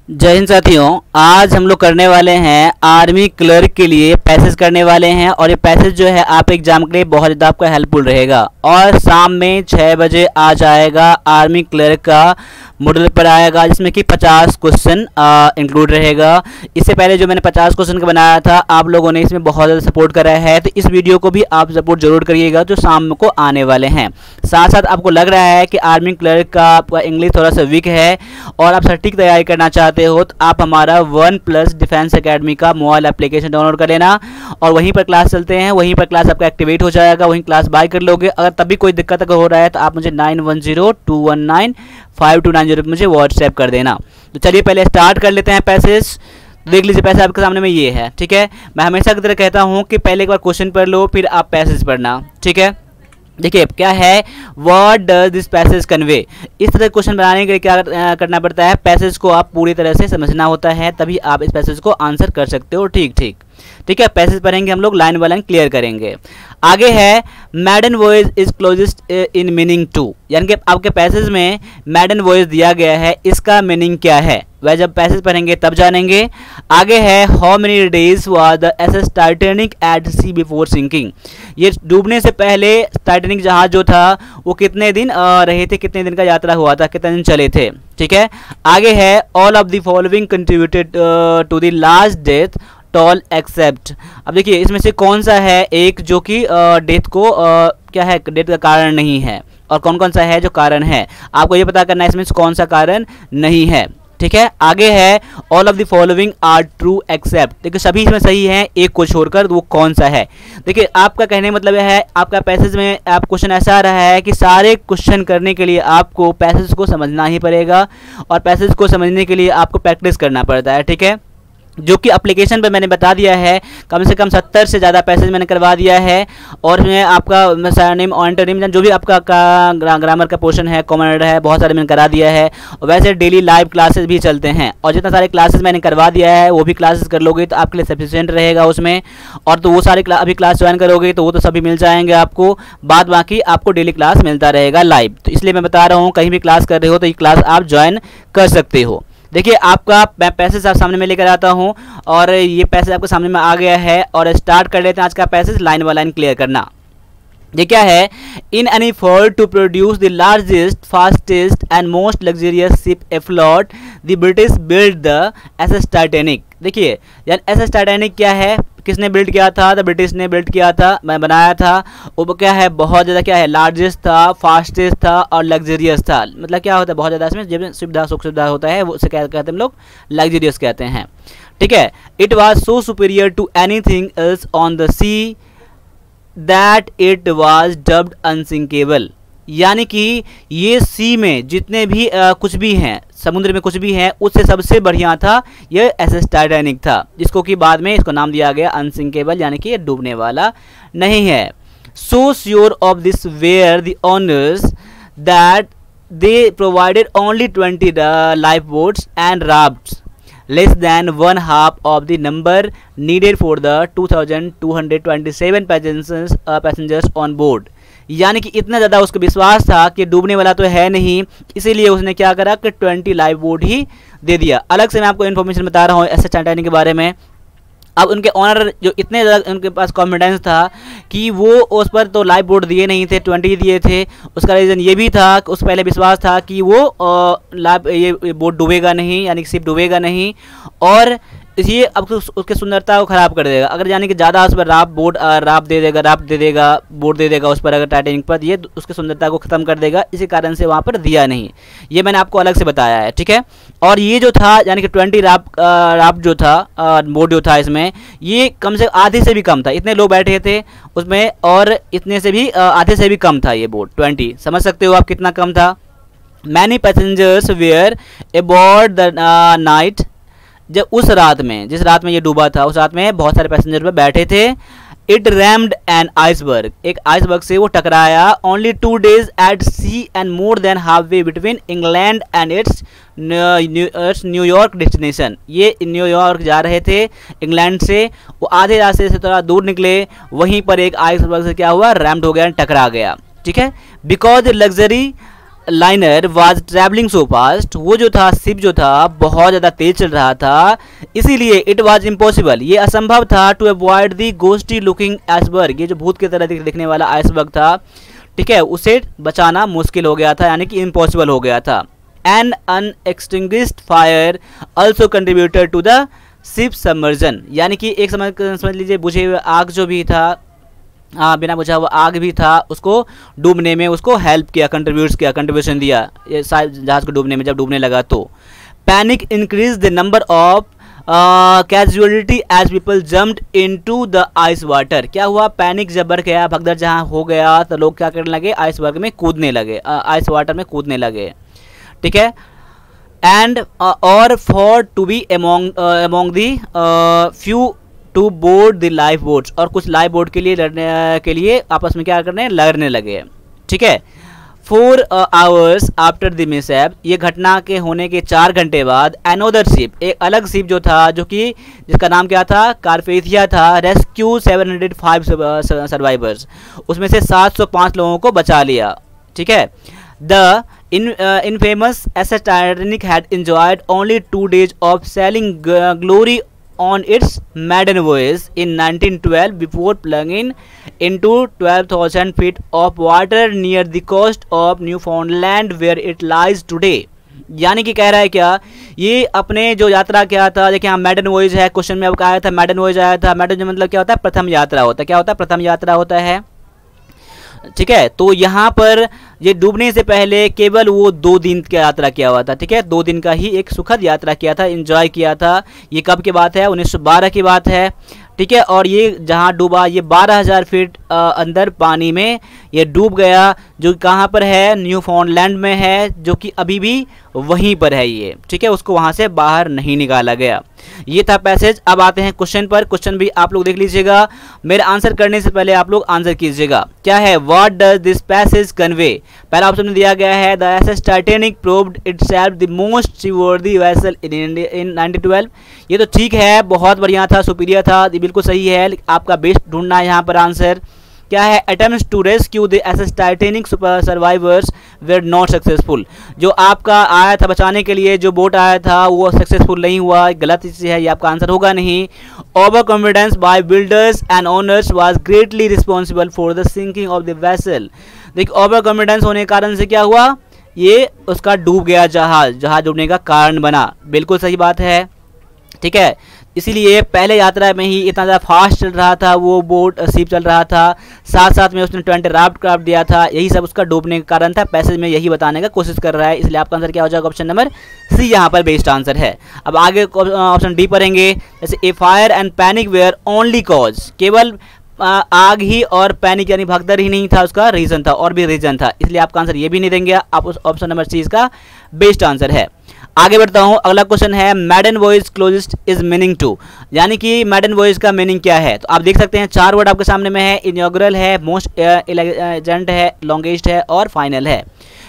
जय हिंद साथियों। आज हम लोग करने वाले हैं आर्मी क्लर्क के लिए पैसेज करने वाले हैं और ये पैसेज जो है आप एग्जाम के लिए बहुत ज़्यादा आपका हेल्पफुल रहेगा। और शाम में 6 बजे आ जाएगा आर्मी क्लर्क का मॉडल पर आएगा, जिसमें कि 50 क्वेश्चन इंक्लूड रहेगा। इससे पहले जो मैंने 50 क्वेश्चन का बनाया था, आप लोगों ने इसमें बहुत ज़्यादा सपोर्ट करा है, तो इस वीडियो को भी आप सपोर्ट जरूर करिएगा जो शाम को आने वाले हैं। साथ साथ आपको लग रहा है कि आर्मी क्लर्क का आपका इंग्लिश थोड़ा सा वीक है और आप सटीक तैयारी करना चाहते हो, तो आप हमारा 1+ डिफेंस एकेडमी का मोबाइल एप्लीकेशन डाउनलोड कर लेना और वहीं पर क्लास चलते हैं, वहीं पर क्लास आपका एक्टिवेट हो जाएगा, वहीं क्लास बाय कर लोगे। अगर तभी कोई दिक्कत अगर हो रहा है तो आप मुझे 9102195290 पर मुझे व्हाट्सएप कर देना। तो चलिए पहले स्टार्ट कर लेते हैं पैसेज। देख लीजिए पैसेज आपके सामने में ये है, ठीक है। मैं हमेशा की तरह कहता हूँ कि पहले एक बार क्वेश्चन पढ़ लो फिर आप पैसेज पढ़ना, ठीक है। देखिए क्या है, what does this passage convey. इस तरह क्वेश्चन बनाने के लिए क्या करना पड़ता है, पैसेज को आप पूरी तरह से समझना होता है, तभी आप इस पैसेज को आंसर कर सकते हो। ठीक है। पैसेज पढ़ेंगे हम लोग, लाइन बाय लाइन क्लियर करेंगे। आगे है maiden voyage is closest in meaning to, यानी कि आपके पैसेज में मैडन वॉइस दिया गया है, इसका मीनिंग क्या है वह जब पैसेज पढ़ेंगे तब जानेंगे। आगे है how many days was the SS Titanic at sea before sinking. ये डूबने से पहले टाइटैनिक जहाज जो था वो कितने दिन रहे थे, कितने दिन का यात्रा हुआ था, कितने दिन चले थे, ठीक है। आगे है all of the following contributed to the last death toll except. अब देखिए इसमें से कौन सा है एक जो कि डेथ को क्या है, डेथ का कारण नहीं है, और कौन कौन सा है जो कारण है, आपको ये पता करना है इसमें से कौन सा कारण नहीं है, ठीक है। आगे है all of the following are true except. देखिए सभी इसमें सही है, एक को छोड़कर, वो कौन सा है। देखिए आपका कहने का मतलब है, आपका पैसेज में आप क्वेश्चन ऐसा आ रहा है कि सारे क्वेश्चन करने के लिए आपको पैसेज को समझना ही पड़ेगा और पैसेज को समझने के लिए आपको प्रैक्टिस करना पड़ता है, ठीक है। जो कि एप्लीकेशन पे मैंने बता दिया है, कम से कम 70 से ज़्यादा पैसेज मैंने करवा दिया है। और मैं आपका सरनेम ऑन्टोनिम जो भी आपका ग्रामर का पोर्शन है, कॉमन एरर है, बहुत सारे मैंने करा दिया है। और वैसे डेली लाइव क्लासेस भी चलते हैं, और जितना सारे क्लासेस मैंने करवा दिया है वो भी क्लासेस कर लोगे तो आपके लिए सफिशिएंट रहेगा उसमें। और तो वो सारे अभी क्लास ज्वाइन करोगे तो वो तो सभी मिल जाएंगे आपको, बाद बाकी आपको डेली क्लास मिलता रहेगा लाइव। तो इसलिए मैं बता रहा हूँ कहीं भी क्लास कर रहे हो तो ये क्लास आप ज्वाइन कर सकते हो। देखिए आपका पैसेज आप सामने में लेकर आता हूं और ये पैसेज आपके सामने में आ गया है और स्टार्ट कर लेते हैं आज का passage, line by line clear करना। ये क्या है, in an effort to produce the largest fastest and most luxurious ship afloat the British build the SS Titanic. देखिए यानी एसएस टाइटैनिक क्या है, किसने बिल्ड किया था, द ब्रिटिश ने बिल्ड किया था, मैं बनाया था। वो क्या है, बहुत ज़्यादा क्या है, लार्जेस्ट था, फास्टेस्ट था और लग्जरियस था। मतलब क्या होता है, बहुत ज़्यादा इसमें जब सुविधा सुख सुविधा होता है वो उसे क्या कहते हैं हम लोग, लग्जरियस कहते हैं, ठीक है। It was so superior to anything else on the sea that it was dubbed unsinkable. यानी कि ये सी में जितने भी कुछ भी हैं, समुद्र में कुछ भी है, उससे सबसे बढ़िया था ये एसएस टाइटैनिक था, जिसको कि बाद में इसको नाम दिया गया अनसिंकेबल, यानी कि ये डूबने वाला नहीं है। So sure of this were the owners that they provided only 20 life boats and rafts, less than 1/2 of the number needed for the 2227 passengers on board। यानी कि इतना ज़्यादा उसको विश्वास था कि डूबने वाला तो है नहीं, इसीलिए उसने क्या करा कि 20 लाइफ बोट ही दे दिया। अलग से मैं आपको इन्फॉर्मेशन बता रहा हूँ एसएस टाइटैनिक के बारे में। अब उनके ऑनर जो इतने ज़्यादा उनके पास कॉन्फिडेंस था कि वो उस पर तो लाइफ बोट दिए नहीं थे, 20 दिए थे। उसका रीज़न ये भी था कि उस पहले विश्वास था कि वो ये बोट डूबेगा नहीं, यानी कि शिप डूबेगा नहीं, और ये अब उसके सुंदरता को ख़राब कर देगा। अगर यानी कि ज़्यादा उस पर राफ्ट दे देगा, बोट दे देगा उस पर अगर टाइटैनिक पर, ये उसकी सुंदरता को ख़त्म कर देगा, इसी कारण से वहाँ पर दिया नहीं। ये मैंने आपको अलग से बताया है, ठीक है। और ये जो था यानी कि 20 राफ्ट जो था, बोट जो था, इसमें ये कम से आधे से भी कम था, इतने लोग बैठे थे उसमें, और इतने से भी आधे से भी कम था ये बोट। 20 समझ सकते हो आप कितना कम था। Many passengers were aboard the night. जब उस रात में, जिस रात में ये डूबा था, उस रात में बहुत सारे पैसेंजर पे बैठे थे। इट रैम्ड एन आइसबर्ग, एक आइसबर्ग से वो टकराया। Only 2 days at sea and more than halfway between England and its New York destination. ये न्यूयॉर्क जा रहे थे इंग्लैंड से, वो आधे रास्ते से थोड़ा दूर निकले, वहीं पर एक आइसबर्ग से क्या हुआ, रैम्ड हो गया, टकरा गया, ठीक है। Because luxury liner was travelling so fast, वो जो था शिप जो था बहुत ज़्यादा तेज चल रहा था, इसीलिए इट वाज इम्पॉसिबल, ये असंभव था टू अवॉइड दी गोस्टी लुकिंग आइसबर्ग, ये जो भूत की तरह दिखने वाला आइसबर्ग था, ठीक है, उसे बचाना मुश्किल हो गया था, यानी कि इम्पॉसिबल हो गया था। An unextinguished fire also contributed to the ship submersion, यानी कि एक समझ लीजिए बुझे हुए आग जो भी था, बिना बुझा हुआ आग भी था, उसको डूबने में उसको हेल्प किया, कंट्रीब्यूशन दिया ये जहाज को डूबने में, जब डूबने लगा तो। Panic increase the number of casualty as people jumped into the ice water, क्या हुआ, पैनिक जब बढ़ गया, भगदड़ जहाँ हो गया तो लोग क्या करने लगे, आइस वर्ग में कूदने लगे, आइस वाटर में कूदने लगे, ठीक है। एंड और for to be among the few to board the life boats, और कुछ लाइफ बोट के लिए लड़ने के लिए आपस में क्या करने लड़ने लगे, ठीक है। 4 आवर्स आफ्टर द मिसहैप, ये घटना के होने के 4 घंटे बाद अनोदर शिप, एक अलग शिप जो था, जो कि जिसका नाम क्या था, कारपेथिया था, रेस्क्यू 705 सर्वाइवर्स, उसमें से 705 लोगों को बचा लिया, ठीक है। The infamous SS Titanic had enjoyed only 2 days of sailing glory on its maiden voyage in 1912 before plunging into 12,000 feet of water near the coast of Newfoundland where it lies today। यानी कि कह रहा है क्या, ये अपने जो यात्रा क्या था, देखिए यहाँ मैडन वॉयज है, क्वेश्चन में अब आया था मैडन वॉयज आया था, मैडन मतलब क्या होता है, प्रथम यात्रा होता है, क्या होता है, प्रथम यात्रा होता है, ठीक है। तो यहाँ पर ये डूबने से पहले केवल वो 2 दिन की यात्रा किया हुआ था, ठीक है, 2 दिन का ही एक सुखद यात्रा किया था, एंजॉय किया था। ये कब की बात है, 1912 की बात है, ठीक है। और ये जहाँ डूबा, ये 12,000 फीट अंदर पानी में ये डूब गया, जो कहाँ पर है, न्यूफाउंडलैंड में है, जो कि अभी भी वहीं पर है ये, ठीक है, उसको वहाँ से बाहर नहीं निकाला गया। ये था पैसेज। अब आते हैं क्वेश्चन पर, क्वेश्चन भी आप लोग देख लीजिएगा, मेरे आंसर करने से पहले आप लोग आंसर कीजिएगा। क्या है, what does this passage convey. पहला ऑप्शन में दिया गया है the SS Titanic proved itself the most seaworthy vessel in 1912। ये तो ठीक है, बहुत बढ़िया था, सुपीरियर था, ये बिल्कुल सही है, आपका बेस्ट ढूंढना है यहाँ पर आंसर। क्या है, attempts to rescue the SS Titanic survivors were not successful. जो आपका आया था बचाने के लिए, जो बोट आया था वो सक्सेसफुल नहीं हुआ, गलत चीज़ है, ये आपका आंसर होगा नहीं। Overconfidence by builders and owners was greatly responsible for the sinking of the vessel. देखिए ओवर कॉन्फिडेंस होने के कारण से क्या हुआ, ये उसका डूब गया जहाज डूबने का कारण बना, बिल्कुल सही बात है, ठीक है। इसीलिए पहले यात्रा में ही इतना ज़्यादा फास्ट चल रहा था वो बोट, शिप चल रहा था, साथ साथ में उसने 20 क्राफ्ट दिया था, यही सब उसका डूबने का कारण था। पैसेज में यही बताने का कोशिश कर रहा है, इसलिए आपका आंसर क्या हो जाएगा, ऑप्शन नंबर सी यहाँ पर बेस्ट आंसर है। अब आगे ऑप्शन डी पढ़ेंगे, जैसे A fire and panic were only cause, केवल आग ही और पैनिक यानी भगदड़ ही नहीं था उसका रीज़न था, और भी रीज़न था, इसलिए आपका आंसर ये भी नहीं देंगे आप, उस ऑप्शन नंबर सी इसका बेस्ट आंसर है। आगे बढ़ता हूँ, अगला क्वेश्चन है maiden voyage closest is meaning to, यानी कि मैडन वॉइस का मीनिंग क्या है। तो आप देख सकते हैं 4 वर्ड आपके सामने में है, इनॉग्रल है, मोस्ट एलिजेंट है, लॉन्गेस्ट है और फाइनल है।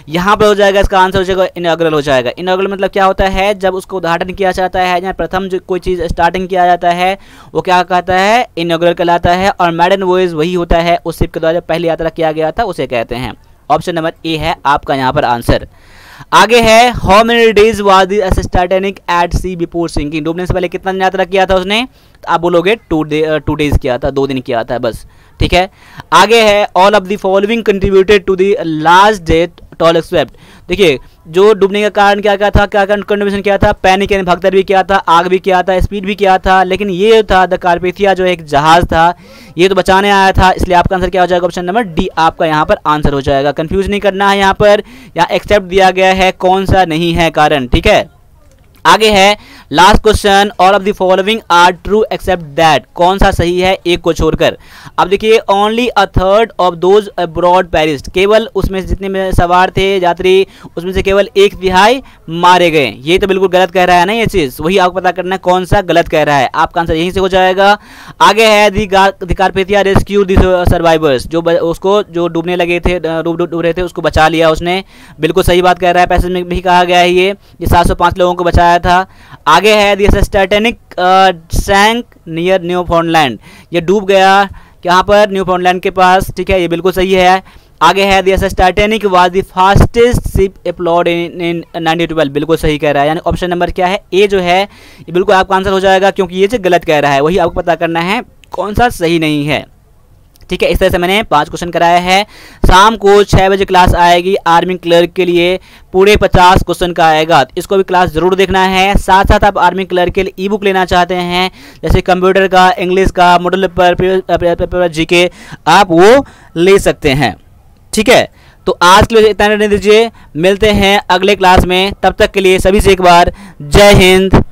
यहाँ पर हो जाएगा इसका आंसर हो जाएगा इनॉग्रल हो जाएगा। इनॉग्रल मतलब क्या होता है, जब उसको उद्घाटन किया जाता है या प्रथम जो कोई चीज़ स्टार्टिंग किया जाता है वो क्या कहता है, इनॉग्रल कहलाता है। और मैडन वॉइस वही होता है उस शिप के द्वारा पहली यात्रा किया गया था उसे कहते हैं। ऑप्शन नंबर ए है आपका यहाँ पर आंसर। आगे है how many days was the SS Titanic at sea before sinking, डूबने से पहले कितना दिन यात्रा किया था उसने, तो आप बोलोगे 2 डेज किया था, 2 दिन किया था बस, ठीक है। आगे है all of the following contributed to the last death toll except. देखिए जो डूबने का कारण क्या क्या था, क्या कंट्रीब्यूशन किया था, पैनिक यानी भगदड़ भी किया था, आग भी किया था, स्पीड भी किया था, लेकिन ये था द कारपेथिया जो एक जहाज था ये तो बचाने आया था, इसलिए आपका आंसर क्या हो जाएगा, ऑप्शन नंबर डी आपका यहाँ पर आंसर हो जाएगा। कंफ्यूज नहीं करना है, यहाँ पर यहाँ एक्सेप्ट दिया गया है, कौन सा नहीं है कारण, ठीक है। आगे है last question, all of the following are true except that, कौन सा सही है एक को छोड़कर। अब देखिए only a third of those aboard perished, केवल उसमें से जितने में सवार थे यात्री उसमें से केवल 1/3 मारे गए, ये तो बिल्कुल गलत कह रहा है ना ये चीज़, वही आपको पता करना है कौन सा गलत कह रहा है, आपका आंसर यहीं से हो जाएगा। आगे है द कारपेथिया रेस्क्यू द सर्वाइवर्स, जो उसको जो डूबने लगे थे, डूब रहे थे उसको बचा लिया उसने, बिल्कुल सही बात कह रहा है, पैसेज में भी कहा गया है ये 705 लोगों को बचाया था। आगे है the SS Titanic sank near Newfoundland, ये डूब गया यहाँ पर न्यूफाउंडलैंड के पास, ठीक है, ये बिल्कुल सही है। आगे है the Titanic was the fastest ship employed in 1912, बिल्कुल सही कह रहा है, यानी ऑप्शन नंबर क्या है, ए जो है ये बिल्कुल आपका आंसर हो जाएगा, क्योंकि ये जो गलत कह रहा है वही आपको पता करना है कौन सा सही नहीं है। ठीक है, इस तरह से मैंने 5 क्वेश्चन कराया है। शाम को 6 बजे क्लास आएगी आर्मी क्लर्क के लिए, पूरे 50 क्वेश्चन का आएगा, इसको भी क्लास जरूर देखना है। साथ साथ आप आर्मी क्लर्क के लिए ई बुक लेना चाहते हैं, जैसे कंप्यूटर का, इंग्लिश का, मॉडल पेपर जीके, आप वो ले सकते हैं। ठीक है, तो आज के लिए इतना रहने दीजिए, मिलते हैं अगले क्लास में, तब तक के लिए सभी से एक बार जय हिंद।